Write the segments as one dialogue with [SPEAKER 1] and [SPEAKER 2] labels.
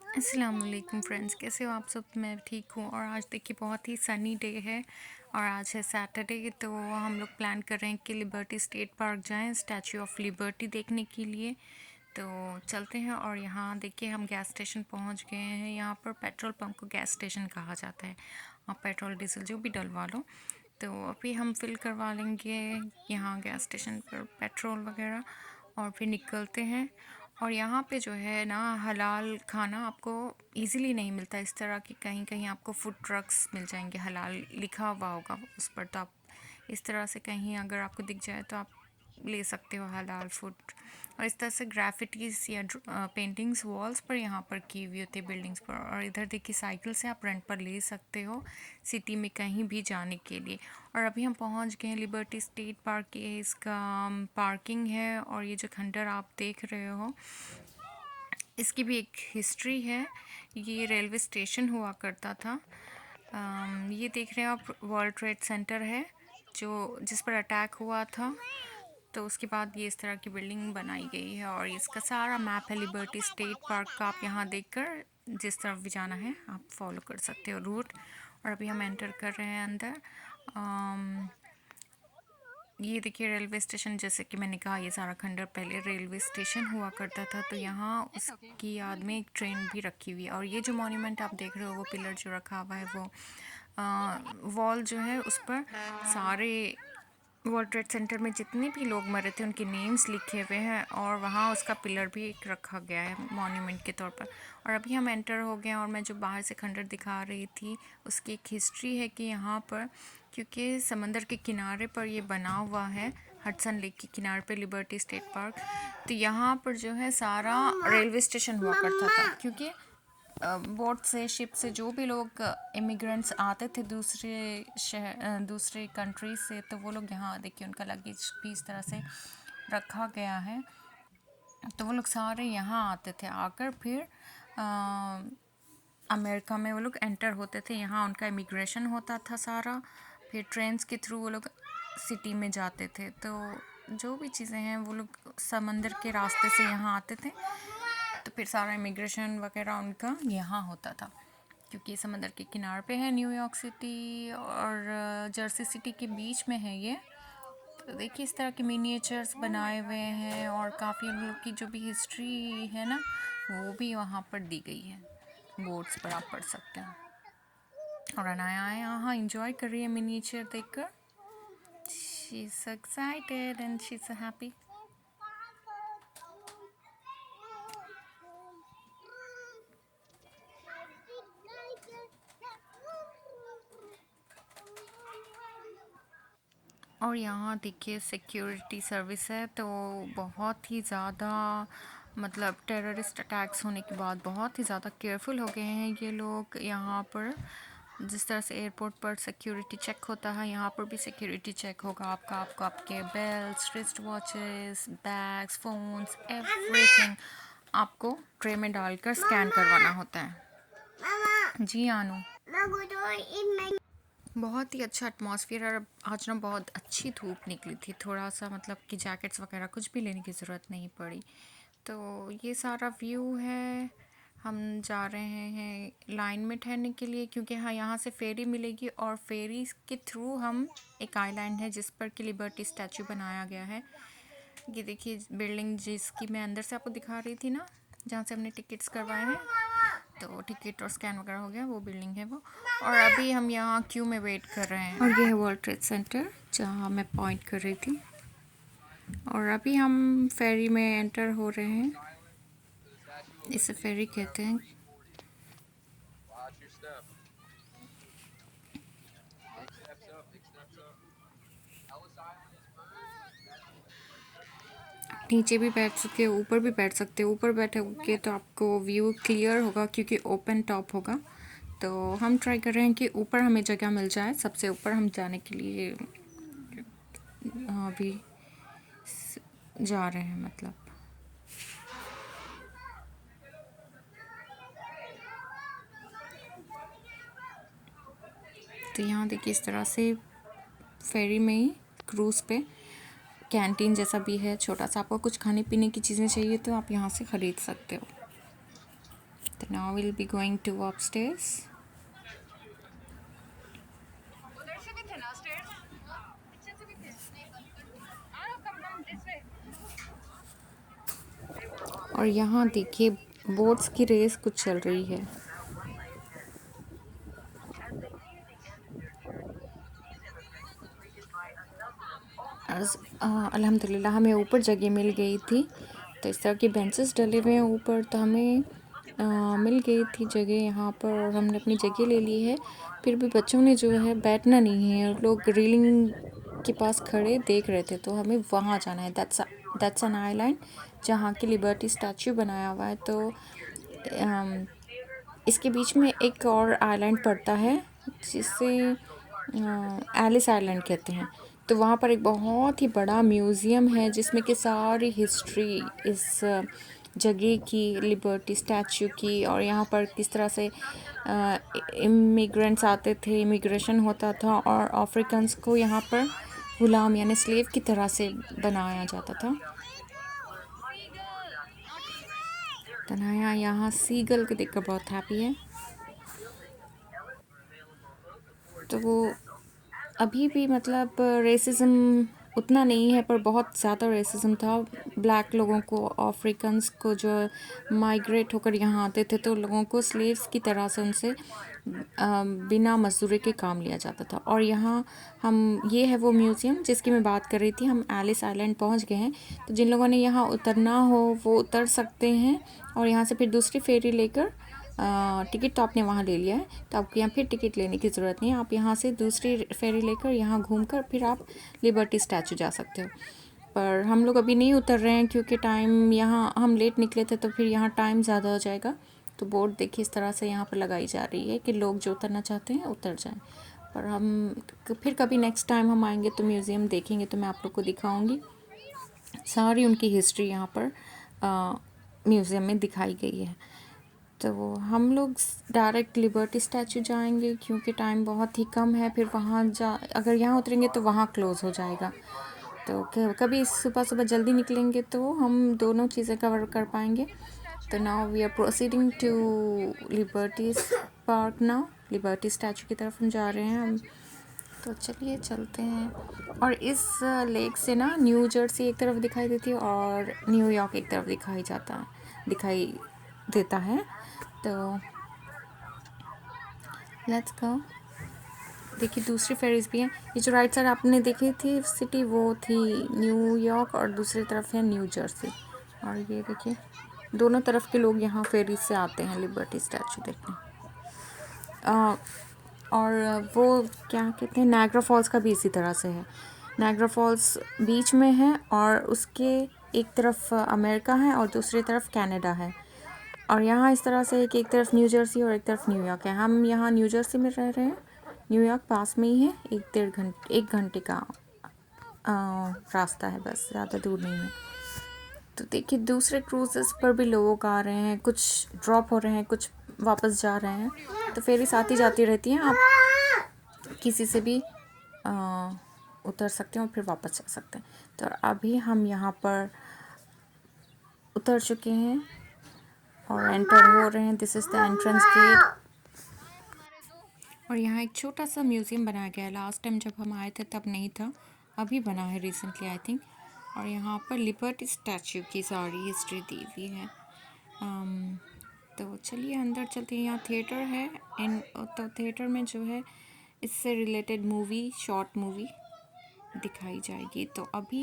[SPEAKER 1] अस्सलाम वालेकुम फ्रेंड्स, कैसे हो आप सब। मैं ठीक हूँ। और आज देखिए बहुत ही सनी डे है और आज है सैटरडे। तो हम लोग प्लान कर रहे हैं कि लिबर्टी स्टेट पार्क जाएं स्टैचू ऑफ लिबर्टी देखने के लिए। तो चलते हैं। और यहाँ देखिए हम गैस स्टेशन पहुँच गए हैं। यहाँ पर पेट्रोल पंप को गैस स्टेशन कहा जाता है। आप पेट्रोल डीजल जो भी डलवा लो। तो अभी हम फिल करवा लेंगे यहाँ गैस स्टेशन पर पेट्रोल वगैरह और फिर निकलते हैं। और यहाँ पे जो है ना हलाल खाना आपको इजीली नहीं मिलता। इस तरह की कहीं कहीं आपको फूड ट्रक्स मिल जाएंगे, हलाल लिखा हुआ होगा उस पर। तो आप इस तरह से कहीं अगर आपको दिख जाए तो आप ले सकते हो हलाल फूड। और इस तरह से ग्राफिटीज या पेंटिंग्स वॉल्स पर यहाँ पर की हुई होती है बिल्डिंग्स पर। और इधर देखिए साइकिल से आप रेंट पर ले सकते हो सिटी में कहीं भी जाने के लिए। और अभी हम पहुँच गए हैं लिबर्टी स्टेट पार्क। ये इसका पार्किंग है। और ये जो खंडर आप देख रहे हो इसकी भी एक हिस्ट्री है। ये रेलवे स्टेशन हुआ करता था। ये देख रहे हो आप, वर्ल्ड ट्रेड सेंटर है जो जिस पर अटैक हुआ था। तो उसके बाद ये इस तरह की बिल्डिंग बनाई गई है। और इसका सारा मैप है लिबर्टी स्टेट पार्क का। आप यहाँ देखकर जिस तरफ भी जाना है आप फॉलो कर सकते हो रूट। और अभी हम एंटर कर रहे हैं अंदर। ये देखिए रेलवे स्टेशन, जैसे कि मैंने कहा ये सारा खंडर पहले रेलवे स्टेशन हुआ करता था। तो यहाँ उसकी याद में एक ट्रेन भी रखी हुई है। और ये जो मॉन्यूमेंट आप देख रहे हो वो पिलर जो रखा हुआ है वो वॉल जो है उस पर सारे वर्ल्ड ट्रेड सेंटर में जितने भी लोग मरे थे उनके नेम्स लिखे हुए हैं। और वहाँ उसका पिलर भी एक रखा गया है मॉन्यूमेंट के तौर पर। और अभी हम एंटर हो गए हैं। और मैं जो बाहर से खंडर दिखा रही थी उसकी एक हिस्ट्री है कि यहाँ पर क्योंकि समंदर के किनारे पर ये बना हुआ है, हडसन लेक के किनारे पे लिबर्टी स्टेट पार्क। तो यहाँ पर जो है सारा रेलवे स्टेशन हुआ करता था। क्योंकि बोट से, शिप से जो भी लोग इमिग्रेंट्स आते थे दूसरे शहर, दूसरे कंट्री से, तो वो लोग यहाँ देखिए उनका लगेज भी इस तरह से रखा गया है। तो वो लोग सारे यहाँ आते थे। आकर फिर अमेरिका में वो लोग एंटर होते थे। यहाँ उनका इमिग्रेशन होता था सारा। फिर ट्रेन्स के थ्रू वो लोग सिटी में जाते थे। तो जो भी चीज़ें हैं वो लोग समंदर के रास्ते से यहाँ आते थे। तो फिर सारा इमिग्रेशन वगैरह उनका यहाँ होता था। क्योंकि समंदर के किनारे पे है न्यूयॉर्क सिटी और जर्सी सिटी के बीच में है ये। तो देखिए इस तरह के मिनिएचर्स बनाए हुए हैं। और काफ़ी उन लोग की जो भी हिस्ट्री है ना वो भी वहाँ पर दी गई है। बोर्ड्स पर आप पढ़ सकते हैं। और अनाया यहाँ इंजॉय कर रही है मिनिएचर देखकर। She is so excited and she's so happy. और यहाँ देखिए सिक्योरिटी सर्विस है। तो बहुत ही ज़्यादा मतलब टेररिस्ट अटैक्स होने के बाद बहुत ही ज़्यादा केयरफुल हो गए हैं ये लोग। यहाँ पर जिस तरह से एयरपोर्ट पर सिक्योरिटी चेक होता है यहाँ पर भी सिक्योरिटी चेक होगा आपका। आपको आपके belt, wrist watches, bags, phones, everything आपको ट्रे में डालकर स्कैन करवाना होता है। जी आनू, बहुत ही अच्छा एटमॉस्फेयर। और आज ना बहुत अच्छी धूप निकली थी। थोड़ा सा मतलब कि जैकेट्स वगैरह कुछ भी लेने की ज़रूरत नहीं पड़ी। तो ये सारा व्यू है। हम जा रहे हैं लाइन में ठहरने के लिए क्योंकि हाँ यहाँ से फेरी मिलेगी। और फेरी के थ्रू हम एक आइलैंड है जिस पर कि लिबर्टी स्टैचू बनाया गया है। ये देखिए बिल्डिंग जिसकी मैं अंदर से आपको दिखा रही थी ना, जहाँ से हमने टिकट्स करवाए हैं। तो टिकट और स्कैन वगैरह हो गया, वो बिल्डिंग है वो। और अभी हम यहाँ क्यू में वेट कर रहे हैं। और ये है वर्ल्ड ट्रेड सेंटर जहाँ मैं पॉइंट कर रही थी। और अभी हम फेरी में एंटर हो रहे हैं। इसे फेरी कहते हैं। नीचे भी बैठ सकते हो, ऊपर भी बैठ सकते हो। ऊपर बैठोगे तो आपको व्यू क्लियर होगा क्योंकि ओपन टॉप होगा। तो हम ट्राई कर रहे हैं कि ऊपर हमें जगह मिल जाए। सबसे ऊपर हम जाने के लिए अभी जा रहे हैं मतलब। तो यहाँ देखिए इस तरह से फेरी में ही क्रूज़ पे कैंटीन जैसा भी है छोटा सा। आपको कुछ खाने पीने की चीज़ें चाहिए तो आप यहाँ से ख़रीद सकते हो। So now we'll be going to upstairs. और यहाँ देखिए बोट्स की रेस कुछ चल रही है। अल्हम्दुलिल्लाह हमें ऊपर जगह मिल गई थी, तो इस तरह के बेंचेस डले हुए हैं ऊपर, तो हमें मिल गई थी जगह यहाँ पर और हमने अपनी जगह ले ली है। फिर भी बच्चों ने जो है बैठना नहीं है, और लोग रेलिंग के पास खड़े देख रहे थे, तो हमें वहाँ जाना है। दैट्स एन आइलैंड जहाँ की लिबर्टी स्टैचू बनाया हुआ है। तो इसके बीच में एक और आइलैंड पड़ता है जिसे एलिस आइलैंड कहते हैं। तो वहाँ पर एक बहुत ही बड़ा म्यूज़ियम है जिसमें कि सारी हिस्ट्री इस जगह की, लिबर्टी स्टैचू की, और यहाँ पर किस तरह से इमिग्रेंट्स आते थे, इमिग्रेशन होता था और अफ्रीकन्स को यहाँ पर गुलाम यानी स्लेव की तरह से बनाया जाता था। तनाया यहाँ सीगल को देखकर बहुत हैप्पी है। तो वो अभी भी मतलब रेसिज्म उतना नहीं है, पर बहुत ज़्यादा रेसिज्म था। ब्लैक लोगों को, अफ्रीकन्स को जो माइग्रेट होकर यहाँ आते थे, तो लोगों को स्लेव्स की तरह से उनसे बिना मजदूरी के काम लिया जाता था। और यहाँ ये है वो म्यूज़ियम जिसकी मैं बात कर रही थी। हम एलिस आइलैंड पहुँच गए हैं, तो जिन लोगों ने यहाँ उतरना हो वो उतर सकते हैं, और यहाँ से फिर दूसरी फेरी लेकर टिकट तो आपने वहाँ ले लिया है, तो आपको यहाँ फिर टिकट लेने की ज़रूरत नहीं है। आप यहाँ से दूसरी फेरी लेकर यहाँ घूमकर फिर आप लिबर्टी स्टैचू जा सकते हो। पर हम लोग अभी नहीं उतर रहे हैं क्योंकि टाइम, यहाँ हम लेट निकले थे, तो फिर यहाँ टाइम ज़्यादा हो जाएगा। तो बोर्ड देखिए इस तरह से यहाँ पर लगाई जा रही है कि लोग जो उतरना चाहते हैं उतर जाएं। पर हम फिर कभी नेक्स्ट टाइम हम आएंगे तो म्यूज़ियम देखेंगे, तो मैं आप लोग को दिखाऊंगी। सारी उनकी हिस्ट्री यहाँ पर म्यूज़ियम में दिखाई गई है। तो हम लोग डायरेक्ट लिबर्टी स्टैचू जाएंगे क्योंकि टाइम बहुत ही कम है। फिर वहाँ अगर यहाँ उतरेंगे तो वहाँ क्लोज़ हो जाएगा। तो कभी सुबह सुबह जल्दी निकलेंगे तो हम दोनों चीज़ें कवर कर पाएंगे। तो now we are proceeding to Liberty Park. Now Liberty Statue की तरफ हम जा रहे हैं हम। तो चलिए चलते हैं। और इस लेक से ना न्यू जर्सी एक तरफ दिखाई देती है और न्यूयॉर्क एक तरफ दिखाई देता है। तो लेट्स गो। देखिए दूसरी फेरीज भी हैं। ये जो राइट साइड आपने देखी थी सिटी, वो थी न्यूयॉर्क, और दूसरी तरफ है न्यू जर्सी। और ये देखिए दोनों तरफ के लोग यहाँ फेरीज से आते हैं लिबर्टी स्टैचू देखने। और वो क्या कहते हैं, नायग्रा फॉल्स का भी इसी तरह से है। नायग्रा फॉल्स बीच में है और उसके एक तरफ अमेरिका है और दूसरी तरफ कनाडा है। और यहाँ इस तरह से है कि एक तरफ न्यू जर्सी और एक तरफ न्यूयॉर्क है। हम यहाँ न्यू जर्सी में रह रहे हैं, न्यूयॉर्क पास में ही है, एक घंटे का रास्ता है, बस ज़्यादा दूर नहीं है। तो देखिए दूसरे क्रूजेस पर भी लोग आ रहे हैं, कुछ ड्रॉप हो रहे हैं, कुछ वापस जा रहे हैं। तो फेरी आती जाती रहती हैं, आप किसी से भी उतर सकते हैं और फिर वापस जा सकते हैं। तो अभी हम यहाँ पर उतर चुके हैं और एंटर हो रहे हैं। This is the entrance gate. और यहाँ एक छोटा सा म्यूज़ियम बनाया गया है। लास्ट टाइम जब हम आए थे तब नहीं था, अभी बना है रिसेंटली आई थिंक। और यहाँ पर लिबर्टी स्टैचू की सारी हिस्ट्री दी हुई है। तो चलिए अंदर चलते हैं। यहाँ थिएटर है, तो थिएटर में जो है इससे रिलेटेड मूवी, शॉर्ट मूवी दिखाई जाएगी। तो अभी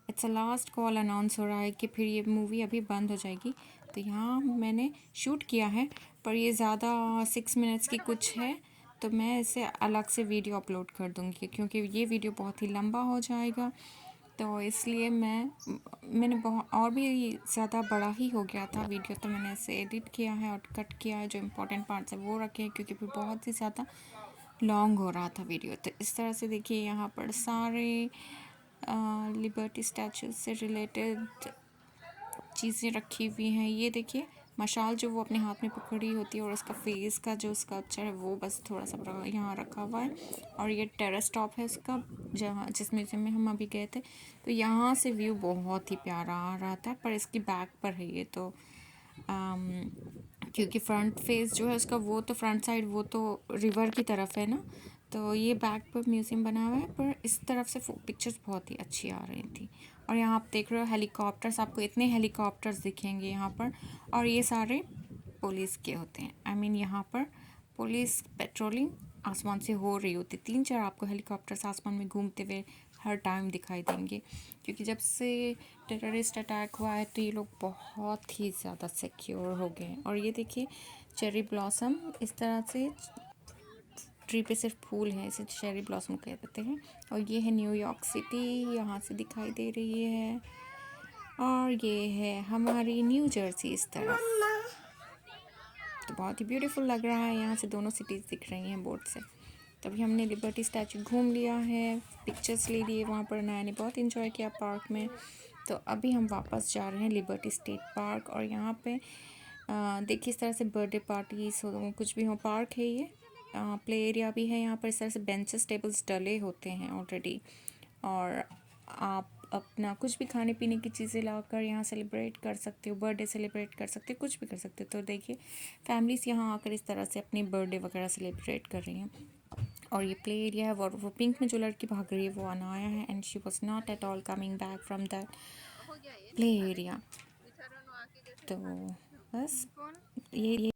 [SPEAKER 1] it's a last call announce हो रहा है कि फिर ये मूवी अभी बंद हो जाएगी। तो यहाँ मैंने शूट किया है, पर ये ज़्यादा 6 मिनट्स की कुछ है, तो मैं इसे अलग से वीडियो अपलोड कर दूँगी क्योंकि ये वीडियो बहुत ही लंबा हो जाएगा। तो इसलिए मैंने बहुत और भी ज़्यादा बड़ा ही हो गया था वीडियो, तो मैंने इसे एडिट किया है और कट किया है। जो इम्पोर्टेंट पार्ट्स है वो रखे हैं क्योंकि फिर बहुत ही ज़्यादा लॉन्ग हो रहा था वीडियो। तो इस तरह से देखिए यहाँ पर सारे लिबर्टी स्टैचू से रिलेटेड चीज़ें रखी हुई हैं। ये देखिए मशाल जो वो अपने हाथ में पकड़ी होती है, और उसका फेस का जो स्कल्पचर है वो बस थोड़ा सा यहाँ रखा हुआ है। और ये टेरेस टॉप है उसका, जिस म्यूज़ियम में हम अभी गए थे। तो यहाँ से व्यू बहुत ही प्यारा आ रहा था, पर इसकी बैक पर है ये। तो क्योंकि फ्रंट फेस जो है उसका वो तो फ्रंट साइड वो तो रिवर की तरफ है ना, तो ये बैक पर म्यूज़ियम बना हुआ है, पर इस तरफ से पिक्चर्स बहुत ही अच्छी आ रही थी। और यहाँ आप देख रहे हो हेलीकॉप्टर्स, आपको इतने हेलीकॉप्टर्स दिखेंगे यहाँ पर, और ये सारे पुलिस के होते हैं। आई मीन यहाँ पर पुलिस पेट्रोलिंग आसमान से हो रही होती, 3-4 आपको हेलीकॉप्टर्स आसमान में घूमते हुए हर टाइम दिखाई देंगे, क्योंकि जब से टेररिस्ट अटैक हुआ है तो ये लोग बहुत ही ज़्यादा सिक्योर हो गए हैं। और ये देखिए चेरी ब्लॉसम, इस तरह से ट्री पे सिर्फ फूल हैं, इसे चेरी ब्लॉसम कहते हैं। और ये है न्यूयॉर्क सिटी, यहाँ से दिखाई दे रही है। और ये है हमारी न्यू जर्सी इस तरफ, तो बहुत ही ब्यूटीफुल लग रहा है। यहाँ से दोनों सिटीज़ दिख रही हैं बोर्ड से। तभी हमने लिबर्टी स्टैचू घूम लिया है, पिक्चर्स ले लिए वहाँ पर, नया ने बहुत इन्जॉय किया पार्क में। तो अभी हम वापस जा रहे हैं लिबर्टी स्टेट पार्क। और यहाँ पे देखिए इस तरह से बर्थडे पार्टीज हो, कुछ भी हो, पार्क है ये, प्ले एरिया भी है यहाँ पर। इस तरह से बेंचेस टेबल्स डले होते हैं ऑलरेडी, और आप अपना कुछ भी खाने पीने की चीज़ें लाकर यहाँ सेलिब्रेट कर सकते हो, बर्थडे सेलिब्रेट कर सकते हो, कुछ भी कर सकते हो। तो देखिए फैमिलीज़ यहाँ आकर इस तरह से अपनी बर्थडे वगैरह सेलिब्रेट कर रही हैं। और ये प्ले एरिया है, वो पिंक में जो लड़की भाग रही है वो अनाया है, and she was not at all coming back from that play area. तो बस ये